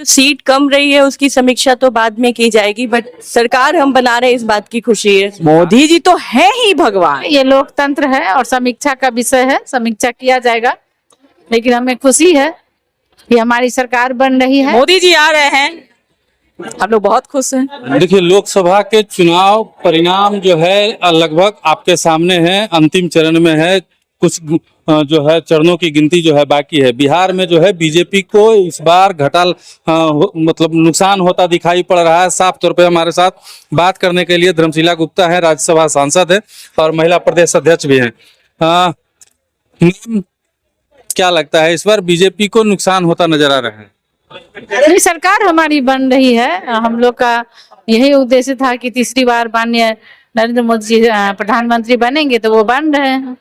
जो सीट कम रही है उसकी समीक्षा तो बाद में की जाएगी, बट सरकार हम बना रहे हैं इस बात की खुशी है। मोदी जी तो है ही भगवान। ये लोकतंत्र है और समीक्षा का विषय है, समीक्षा किया जाएगा, लेकिन हमें खुशी है कि हमारी सरकार बन रही है। मोदी जी आ रहे हैं, हम लोग बहुत खुश हैं। देखिए, लोकसभा के चुनाव परिणाम जो है लगभग आपके सामने है, अंतिम चरण में है। कुछ जो है चरणों की गिनती जो है बाकी है। बिहार में जो है बीजेपी को इस बार मतलब नुकसान होता दिखाई पड़ रहा है। साफ तौर पे हमारे साथ बात करने के लिए धर्मशिला गुप्ता है, राज्यसभा सांसद है और महिला प्रदेश अध्यक्ष भी हैं। मैम, क्या लगता है इस बार बीजेपी को नुकसान होता नजर आ रहा है? ये सरकार हमारी बन रही है। हम लोग का यही उद्देश्य था कि तीसरी बार माननीय नरेंद्र मोदी जी प्रधानमंत्री बनेंगे, तो वो बन रहे हैं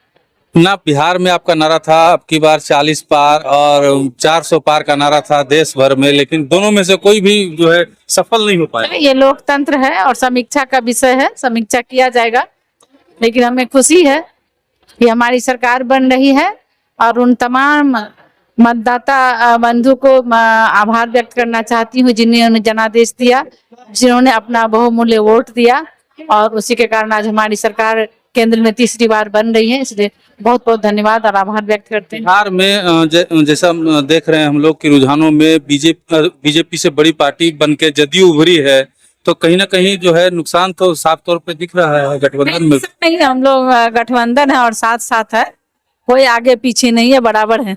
ना। बिहार में आपका नारा था अब की बार 40 पार और 400 पार का नारा था देश भर में, लेकिन दोनों में से कोई भी जो है सफल नहीं हो पाया। ये लोकतंत्र है और समीक्षा का विषय है, समीक्षा किया जाएगा, लेकिन हमें खुशी है कि हमारी सरकार बन रही है। और उन तमाम मतदाता बंधु को आभार व्यक्त करना चाहती हूँ जिन्होंने जनादेश दिया, जिन्होंने अपना बहुमूल्य वोट दिया, और उसी के कारण आज हमारी सरकार केंद्र में तीसरी बार बन रही है। इसलिए बहुत बहुत धन्यवाद और आभार व्यक्त करते हैं। बिहार में जैसा देख रहे हैं हम लोग कि रुझानों में बीजेपी से बड़ी पार्टी बनके जदयू उभरी है, तो कहीं ना कहीं जो है नुकसान तो साफ तौर पे दिख रहा है गठबंधन में। नहीं, हम लोग गठबंधन है और साथ साथ है, कोई आगे पीछे नहीं है, बराबर है।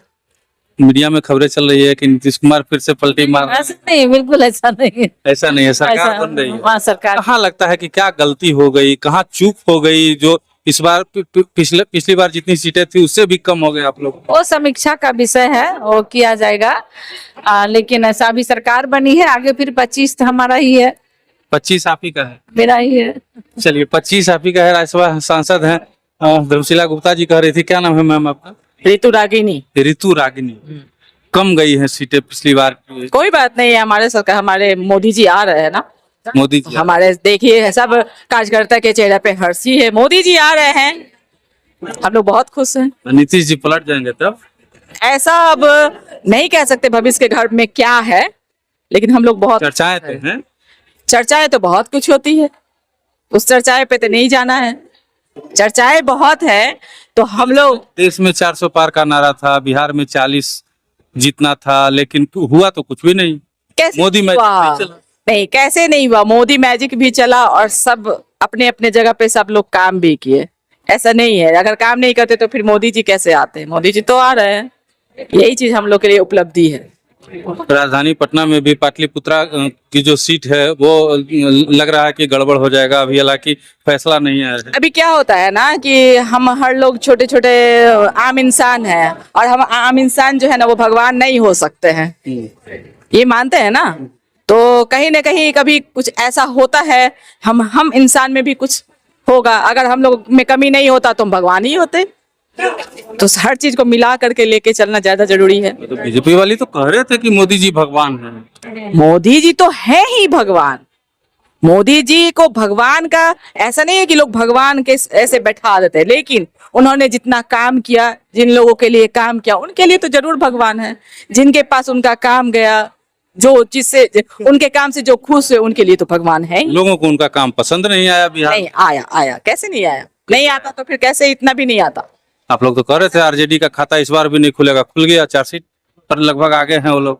मीडिया में खबरें चल रही है कि नीतीश कुमार फिर से पलटी मार। ऐसा नहीं, बिल्कुल ऐसा नहीं है। ऐसा नहीं है, सरकार बन रही है। वहाँ सरकार कहाँ लगता है कि क्या गलती हो गई, कहाँ चूक हो गई जो इस बार पिछली बार जितनी सीटें थी उससे भी कम हो गए आप लोग? वो समीक्षा का विषय है, वो किया जाएगा। लेकिन ऐसा अभी सरकार बनी है, आगे फिर 25 हमारा ही है। 25 आप ही का है? मेरा ही है। चलिए, 25 आप ही का है। राज्यसभा सांसद हैं धर्मशिला गुप्ता जी कह रही थी। क्या नाम है मैम आपका? ऋतु रागिनी। ऋतु रागिनी। कम गई है सीटें पिछली बार। कोई बात नहीं है, हमारे सरकार, हमारे मोदी जी आ रहे हैं ना। मोदी जी हमारे देखिए सब कार्यकर्ता के चेहरे पे हंसी है। मोदी जी आ रहे हैं, हम लोग बहुत खुश हैं। नीतीश जी पलट जाएंगे तब? ऐसा अब नहीं कह सकते भविष्य के घर में क्या है, लेकिन हम लोग बहुत चर्चाएं तो हैं। चर्चाएं तो बहुत कुछ होती है, उस चर्चाएं पे तो नहीं जाना है। चर्चाएं बहुत है तो हम लोग। देश में 400 पार का नारा था, बिहार में 40 जीतना था, लेकिन हुआ तो कुछ भी नहीं। कैसे मोदी हुआ? मैजिक नहीं चला। नहीं, कैसे नहीं हुआ? मोदी मैजिक भी चला और सब अपने अपने जगह पे सब लोग काम भी किए। ऐसा नहीं है, अगर काम नहीं करते तो फिर मोदी जी कैसे आते? मोदी जी तो आ रहे हैं, यही चीज हम लोग के लिए उपलब्धि है। राजधानी पटना में भी पाटलिपुत्रा की जो सीट है वो लग रहा है कि गड़बड़ हो जाएगा। अभी हालांकि फैसला नहीं आया है। अभी क्या होता है ना कि हम हर लोग छोटे छोटे आम इंसान हैं, और हम आम इंसान जो है ना वो भगवान नहीं हो सकते हैं, ये मानते हैं ना। तो कहीं ना कहीं कभी कुछ ऐसा होता है, हम इंसान में भी कुछ होगा। अगर हम लोग में कमी नहीं होता तो हम भगवान ही होते। तो हर चीज को मिला करके लेके चलना ज्यादा जरूरी है। तो बीजेपी वाली तो कह रहे थे कि मोदी जी भगवान हैं। मोदी जी तो है ही भगवान। मोदी जी को भगवान का ऐसा नहीं है कि लोग भगवान के ऐसे बैठा देते, लेकिन उन्होंने जितना काम किया, जिन लोगों के लिए काम किया, उनके लिए तो जरूर भगवान है। जिनके पास उनका काम गया, जो जिससे उनके काम से जो खुश हुए, उनके लिए तो भगवान है। लोगों को उनका काम पसंद नहीं आया बिहार? नहीं आया। आया कैसे नहीं आया? नहीं आता तो फिर कैसे इतना भी नहीं आता? आप लोग तो कह रहे थे आरजेडी का खाता इस बार भी नहीं खुलेगा, खुल गया। 4 सीट पर लगभग आगे हैं वो लोग।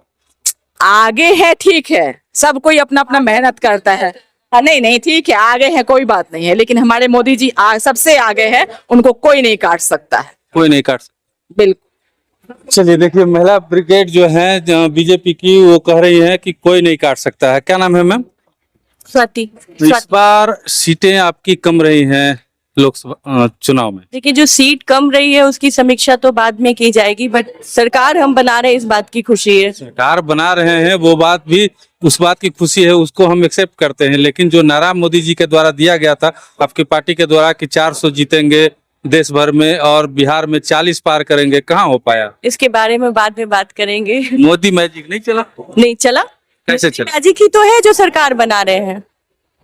आगे है, ठीक है, सब कोई अपना अपना मेहनत करता है। नहीं ठीक है, आगे है, कोई बात नहीं है, लेकिन हमारे मोदी जी सबसे आगे है, उनको कोई नहीं काट सकता है। कोई नहीं काट सकता। बिल्कुल। चलिए, देखिए महिला ब्रिगेड जो है बीजेपी की, वो कह रही है कि कोई नहीं काट सकता है। क्या नाम है मैम? स्वाति। इस बार सीटें आपकी कम रही हैं लोकसभा चुनाव में। देखिए, जो सीट कम रही है उसकी समीक्षा तो बाद में की जाएगी, बट सरकार हम बना रहे हैं इस बात की खुशी है। सरकार बना रहे हैं, वो बात भी, उस बात की खुशी है, उसको हम एक्सेप्ट करते हैं। लेकिन जो नारा मोदी जी के द्वारा दिया गया था आपकी पार्टी के द्वारा कि 400 जीतेंगे देश भर में और बिहार में 40 पार करेंगे, कहाँ हो पाया? इसके बारे में बाद में बात करेंगे। मोदी मैजिक नहीं चला? नहीं चला। कैसे चला? मैजिक ही तो है जो सरकार बना रहे हैं।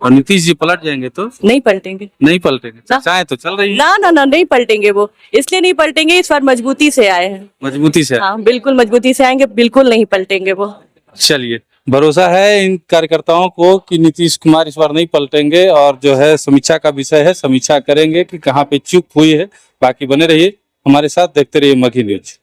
और नीतीश जी पलट जाएंगे तो? नहीं पलटेंगे। नहीं पलटेंगे। चर्चाएं तो चल रही है। ना ना ना, नहीं पलटेंगे। वो इसलिए नहीं पलटेंगे, इस बार मजबूती से आए हैं। मजबूती से? हाँ, बिल्कुल मजबूती से आएंगे, बिल्कुल नहीं पलटेंगे वो। चलिए, भरोसा है इन कार्यकर्ताओं को कि नीतीश कुमार इस बार नहीं पलटेंगे और जो है समीक्षा का विषय है, समीक्षा करेंगे कि कहाँ पे चूक हुई है। बाकी बने रहिए हमारे साथ, देखते रहिए मगही न्यूज।